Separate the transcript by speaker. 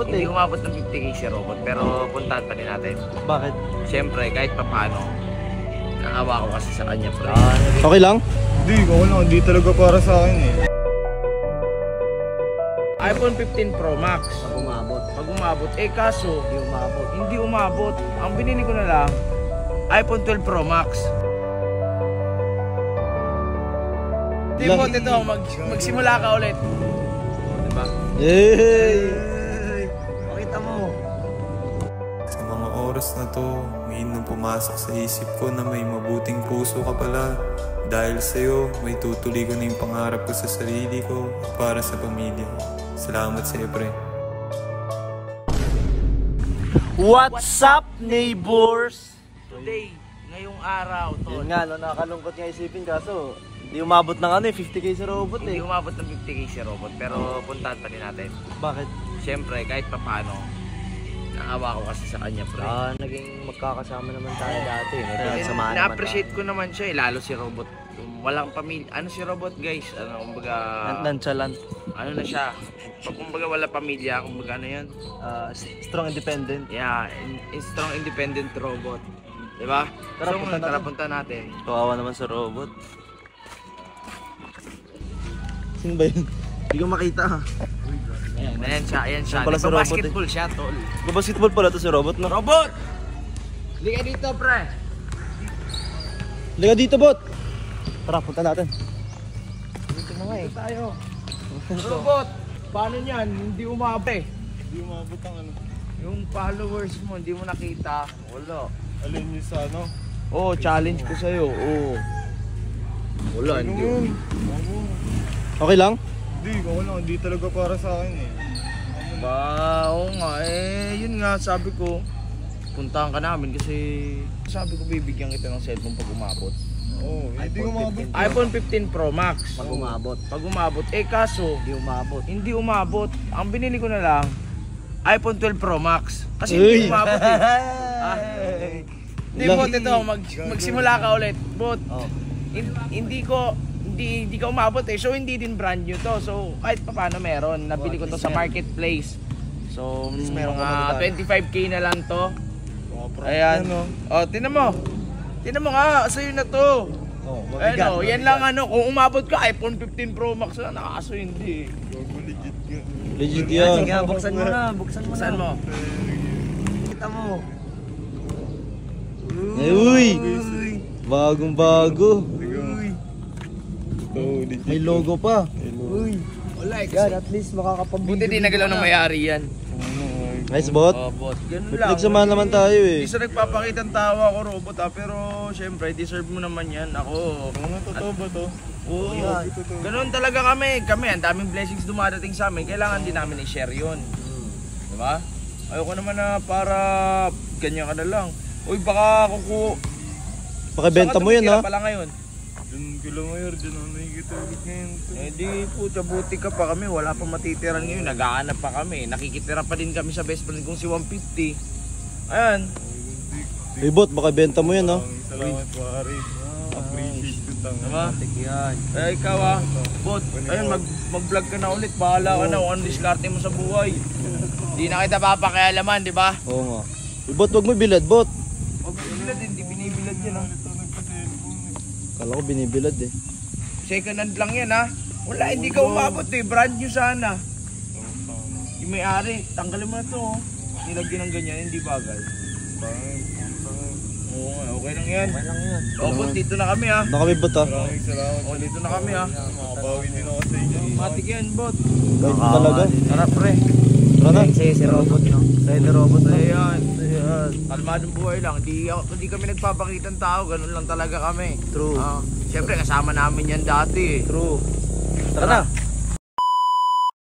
Speaker 1: robot eh.
Speaker 2: Hindi umabot ng 50k si robot, pero puntahan pa din natin.
Speaker 1: Bakit?
Speaker 2: Siyempre, kahit papaano, nakawa ko kasi sa kanya, pre.
Speaker 1: Okay lang?
Speaker 3: Hindi, ako lang. Hindi talaga para sa akin eh.
Speaker 2: iPhone 15 Pro Max.
Speaker 1: Pag umabot.
Speaker 2: Pag umabot, kaso,
Speaker 1: Hindi umabot.
Speaker 2: hindi umabot. Ang binili ko na lang, iPhone 12 Pro Max. Di mo, ito, magsimula ka ulit. Diba?
Speaker 1: Hey! Pakita mo.
Speaker 4: Sa mga oras na to, ngayon nang pumasok sa isip ko na may mabuting puso ka pala. Dahil sa'yo, may tutuloy ko na yung pangarap ko sa sarili ko at para sa pamilya. Salamat sa'yo, pre.
Speaker 1: What's up, neighbors?
Speaker 2: Today, ngayong araw, to.
Speaker 1: Yun nga, no, nakakalungkot nga isipin kaso hindi umabot ng ano eh, 50k sa robot eh.
Speaker 2: Hindi umabot ng 50k si robot, pero puntahan pa din natin.
Speaker 1: Bakit?
Speaker 2: Siyempre, kahit papaano, nakawa ko kasi sa kanya, pre.
Speaker 1: Naging magkakasama naman tayo dati. May pinagsamahan naman
Speaker 2: Na-appreciate ko naman siya, lalo si robot. Walang pamilya. Ano si robot, guys? Ano, kumbaga...
Speaker 1: Nonchalant.
Speaker 2: Ano na siya? Kumbaga wala pamilya, kumbaga ano yan?
Speaker 1: Strong independent.
Speaker 2: Yeah, strong independent robot. Diba? Tara, punta natin.
Speaker 1: Kawawa naman sa robot. Sino ba yun? Hindi ko makita ha.
Speaker 2: Ayan siya.
Speaker 1: Pala si robot,
Speaker 2: Basketball siya, tol.
Speaker 1: Basketball pala to si robot, no?
Speaker 2: Robot! Liga dito, pre.
Speaker 1: Liga dito, bot! Tara, punta natin.
Speaker 2: Dito na nga eh. Tayo. Robot! Paano niyan? Hindi umabot.
Speaker 3: Hindi umabot ang ano.
Speaker 2: Yung followers mo, hindi mo nakita. Wala.
Speaker 3: Alin yung sa ano?
Speaker 2: Oo, challenge ko sa'yo. Oo. Wala, hindi.
Speaker 1: Okay lang?
Speaker 3: Hindi, ako lang. Hindi talaga para sa akin eh.
Speaker 2: Oo nga, yun nga, sabi ko, puntahan ka namin kasi sabi ko bibigyan kita ng cellphone pag umabot.
Speaker 3: Oo, hindi umabot.
Speaker 2: iPhone 15 Pro Max.
Speaker 1: Pag umabot.
Speaker 2: Pag umabot, kaso,
Speaker 1: Hindi umabot.
Speaker 2: hindi umabot. Ang binili ko na lang, iPhone 12 Pro Max. Kasi hindi umabot eh. Hindi mo, ito, magsimula ka ulit. But,
Speaker 1: Oh.
Speaker 2: hindi ka umabot eh. So hindi din brand new to. So kahit pa paano meron. Nabili ko to sa marketplace. So mga 25k na lang to. Ayan. Oh, tinan mo nga, sa'yo na to. Ano, yan lang ano, kung umabot ka iPhone 15 Pro Max na, nakaso hindi.
Speaker 3: Legit nga.
Speaker 1: Legit yan.
Speaker 5: Sige, buksan mo na.
Speaker 2: Saan mo?
Speaker 5: Kita mo.
Speaker 1: Uy! Bagong bago.
Speaker 3: Oo, legit.
Speaker 1: May logo pa.
Speaker 2: Wala eh.
Speaker 5: Yan, at least makakapag-video.
Speaker 2: Buti di nagalaw ng may-ari yan.
Speaker 1: Nice bot.
Speaker 2: Oh, bot. Ganun lang.
Speaker 1: Pinagsamahan naman tayo eh.
Speaker 2: Hindi sa nagpapakita ng tawa ko, robot pero syempre, deserve mo naman yan. Ako,
Speaker 3: Ano, totoo ba to?
Speaker 2: oo,
Speaker 3: Yan.
Speaker 2: ganun talaga kami. Ang daming blessings dumadating sa amin. Kailangan din namin i-share yun. Diba? Ayoko naman na para ganyan ka na lang. Uy, baka
Speaker 1: Pakibenta mo yan ha.
Speaker 2: pala ngayon.
Speaker 3: Diyan kila mayor, diyan ako nakikitulog ngayon.
Speaker 2: Di po, buti ka pa kami. Wala pa matitiran ngayon. Nag-aanap pa kami. Nakikitira pa din kami sa best friend kong si 150. Ayan.
Speaker 1: Hey bot, pakibenta mo yan ha.
Speaker 3: Salamat pare. Appreciate ko tanga.
Speaker 2: Diba?
Speaker 5: Yan.
Speaker 2: Kaya ikaw bot, ayun, mag-vlog ka na ulit. Bahala ka na kung ano diskarte mo sa buhay. Di na kita papakialaman, di ba?
Speaker 1: Oo nga. Hey bot, wag mo bilad bot.
Speaker 2: Huwag binibilad din, di binibilad yan ha.
Speaker 1: Kala ko binibilad eh.
Speaker 2: Second hand lang yan ha. Wala, hindi ka umabot eh. Brand new sana. Yung may-ari, tanggalin mo na to. Nilagyan ng ganyan, hindi bagay. Oo nga, okay lang yan.
Speaker 5: Okay lang yan.
Speaker 2: Bot, dito na kami ha.
Speaker 1: Nakami bot ha.
Speaker 3: Maraming salamat.
Speaker 2: O, dito na kami ha.
Speaker 3: Makabawi din ako sa inyo.
Speaker 2: Matik yan, bot.
Speaker 1: Bait mo talaga.
Speaker 2: Tara pre.
Speaker 1: Tara na.
Speaker 5: Sa'yo si robot, no? Sa'yo si robot.
Speaker 2: Ayan. Kalmadong buhay lang. Hindi kami nagpapakita ng tao. Ganun lang talaga kami.
Speaker 1: True.
Speaker 2: Siyempre kasama namin yan dati eh.
Speaker 1: True. Tara na.